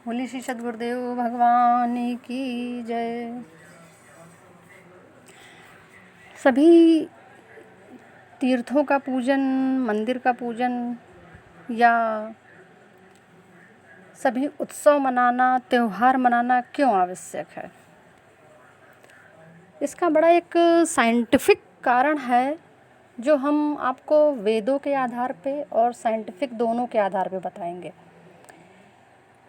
बोली श्री सद्गुरुदेव भगवान की जय। सभी तीर्थों का पूजन, मंदिर का पूजन या सभी उत्सव मनाना, त्यौहार मनाना क्यों आवश्यक है? इसका बड़ा एक साइंटिफिक कारण है जो हम आपको वेदों के आधार पे और साइंटिफिक दोनों के आधार पे बताएंगे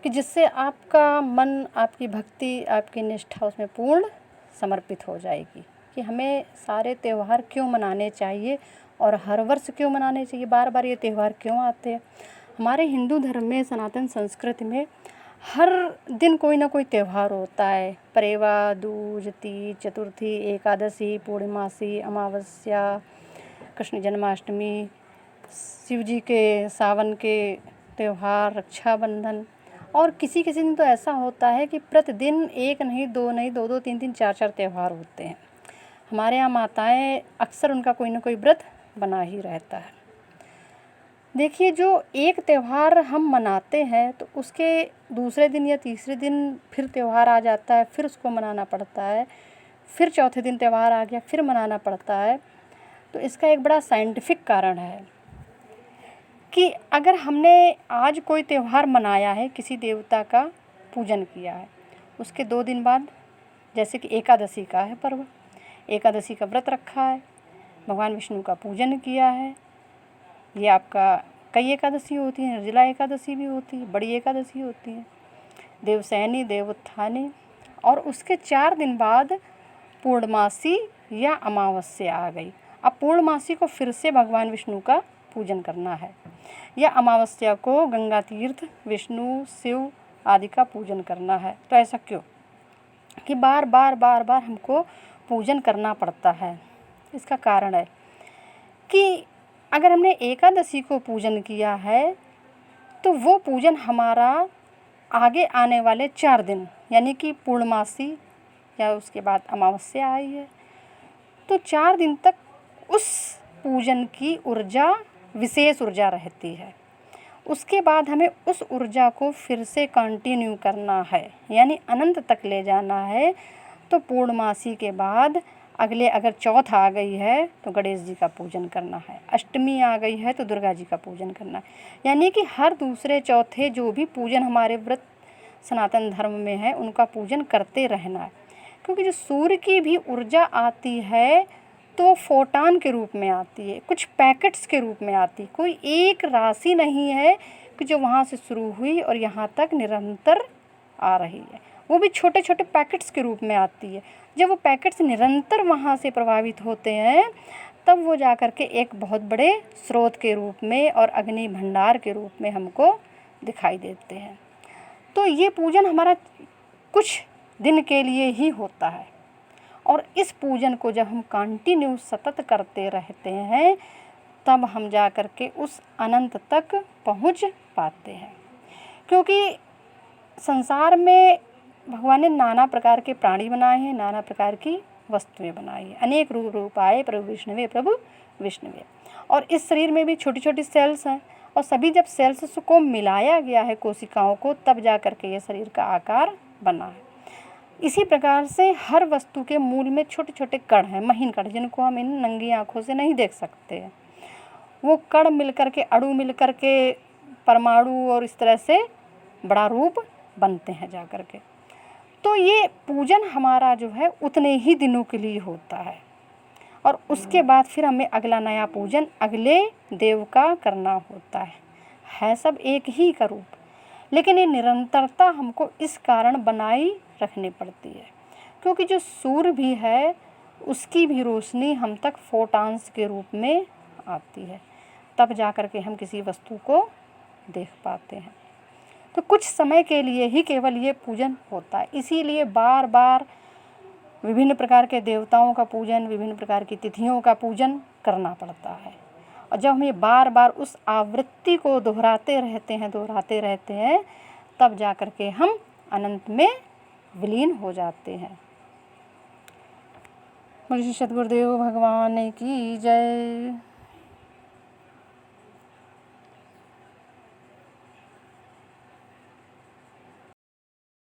कि जिससे आपका मन, आपकी भक्ति, आपकी निष्ठा उसमें पूर्ण समर्पित हो जाएगी कि हमें सारे त्यौहार क्यों मनाने चाहिए और हर वर्ष क्यों मनाने चाहिए, बार बार ये त्यौहार क्यों आते हैं। हमारे हिंदू धर्म में, सनातन संस्कृति में हर दिन कोई ना कोई त्यौहार होता है। परेवा, दूज, तीज, चतुर्थी, एकादशी, पूर्णिमासी, अमावस्या, कृष्ण जन्माष्टमी, शिव जी के सावन के त्यौहार, रक्षाबंधन, और किसी किसी दिन तो ऐसा होता है कि प्रतिदिन एक नहीं, दो नहीं, दो दो, तीन तीन, चार चार त्यौहार होते हैं। हमारे यहाँ माताएं अक्सर उनका कोई ना कोई व्रत बना ही रहता है। देखिए, जो एक त्यौहार हम मनाते हैं तो उसके दूसरे दिन या तीसरे दिन फिर त्यौहार आ जाता है, फिर उसको मनाना पड़ता है, फिर चौथे दिन त्यौहार आ गया, फिर मनाना पड़ता है। तो इसका एक बड़ा साइंटिफिक कारण है कि अगर हमने आज कोई त्यौहार मनाया है, किसी देवता का पूजन किया है, उसके 2 दिन बाद, जैसे कि एकादशी का है पर्व, एकादशी का व्रत रखा है, भगवान विष्णु का पूजन किया है, ये आपका कई एकादशी होती हैं, निर्जला एकादशी भी होती है, बड़ी एकादशी होती है, देवशयनी, देवोत्थानी, और उसके 4 दिन बाद पूर्णमासी या अमावस्या आ गई। अब पूर्णमासी को फिर से भगवान विष्णु का पूजन करना है या अमावस्या को गंगा तीर्थ, विष्णु, शिव आदि का पूजन करना है। तो ऐसा क्यों कि बार बार हमको पूजन करना पड़ता है? इसका कारण है कि अगर हमने एकादशी को पूजन किया है तो वो पूजन हमारा आगे आने वाले 4 दिन, यानी कि पूर्णमासी या उसके बाद अमावस्या आई है, तो 4 दिन तक उस पूजन की ऊर्जा विशेष ऊर्जा रहती है। उसके बाद हमें उस ऊर्जा को फिर से कंटिन्यू करना है, यानी अनंत तक ले जाना है। तो पूर्णमासी के बाद अगले अगर चौथ आ गई है तो गणेश जी का पूजन करना है, अष्टमी आ गई है तो दुर्गा जी का पूजन करना है, यानी कि हर दूसरे चौथे जो भी पूजन हमारे व्रत सनातन धर्म में है उनका पूजन करते रहना है। क्योंकि जो सूर्य की भी ऊर्जा आती है तो फोटान के रूप में आती है, कुछ पैकेट्स के रूप में आती है, कोई एक राशि नहीं है कि जो वहाँ से शुरू हुई और यहाँ तक निरंतर आ रही है, वो भी छोटे छोटे पैकेट्स के रूप में आती है। जब वो पैकेट्स निरंतर वहाँ से प्रभावित होते हैं तब वो जा कर के एक बहुत बड़े स्रोत के रूप में और अग्नि भंडार के रूप में हमको दिखाई देते हैं। तो ये पूजन हमारा कुछ दिन के लिए ही होता है और इस पूजन को जब हम कंटिन्यू सतत करते रहते हैं तब हम जा कर के उस अनंत तक पहुँच पाते हैं। क्योंकि संसार में भगवान ने नाना प्रकार के प्राणी बनाए हैं, नाना प्रकार की वस्तुएं बनाई हैं, अनेक रूप आए प्रभु विष्णुवे। और इस शरीर में भी छोटी छोटी सेल्स हैं और सभी जब सेल्स को मिलाया गया है कोशिकाओं को तब जा कर के ये शरीर का आकार बना है। इसी प्रकार से हर वस्तु के मूल में छोटे छोटे कण हैं, महीन कण, जिनको हम इन नंगी आँखों से नहीं देख सकते हैं। वो कण मिलकर के, अणु मिलकर के परमाणु और इस तरह से बड़ा रूप बनते हैं जा कर के। तो ये पूजन हमारा जो है उतने ही दिनों के लिए होता है और उसके बाद फिर हमें अगला नया पूजन अगले देव का करना होता है सब एक ही का रूप, लेकिन ये निरंतरता हमको इस कारण बनाई रखनी पड़ती है क्योंकि जो सूर्य भी है उसकी भी रोशनी हम तक फोटान्स के रूप में आती है, तब जा कर के हम किसी वस्तु को देख पाते हैं। तो कुछ समय के लिए ही केवल ये पूजन होता है, इसीलिए बार बार विभिन्न प्रकार के देवताओं का पूजन, विभिन्न प्रकार की तिथियों का पूजन करना पड़ता है। और जब हम ये बार बार उस आवृत्ति को दोहराते रहते हैं तब जा कर के हम अनंत में विलीन हो जाते हैं। बोलिए सद्गुरुदेव भगवान की जय।